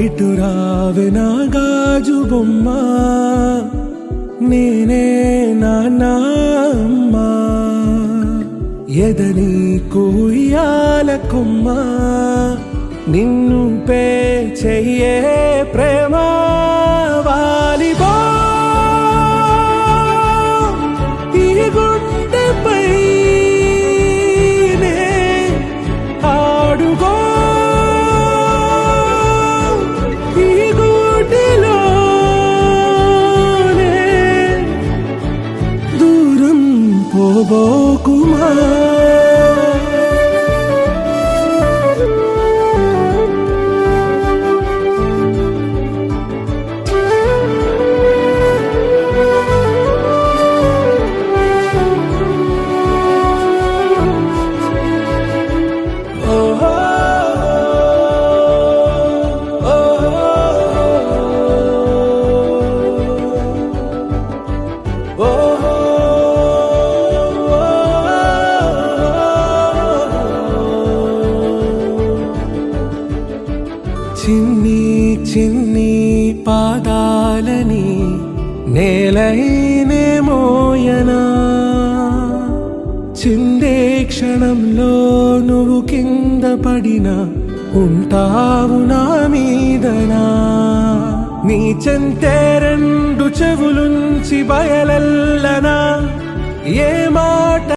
ఇటు రావే నా గాజు బొమ్మ, నేనే నాన్నమ్మ. ఎదని కుయ్యాల కొమ్మ, నిన్ను పే చెయ్యే ప్రేమ వాలిబో. ఈ గుండెపై ఆడుగో, ఈ గుడిలోనే దూరం పోబోకుమా. చిన్ని చిన్ని పాదాలని నేలైనే మోయనా, చిందే క్షణంలో నువ్వు కింద పడినా ఉంటావు నా మీదనా. నీ చెంతే రెండు చెవులుంచి బయలెల్లనా, ఏ మాట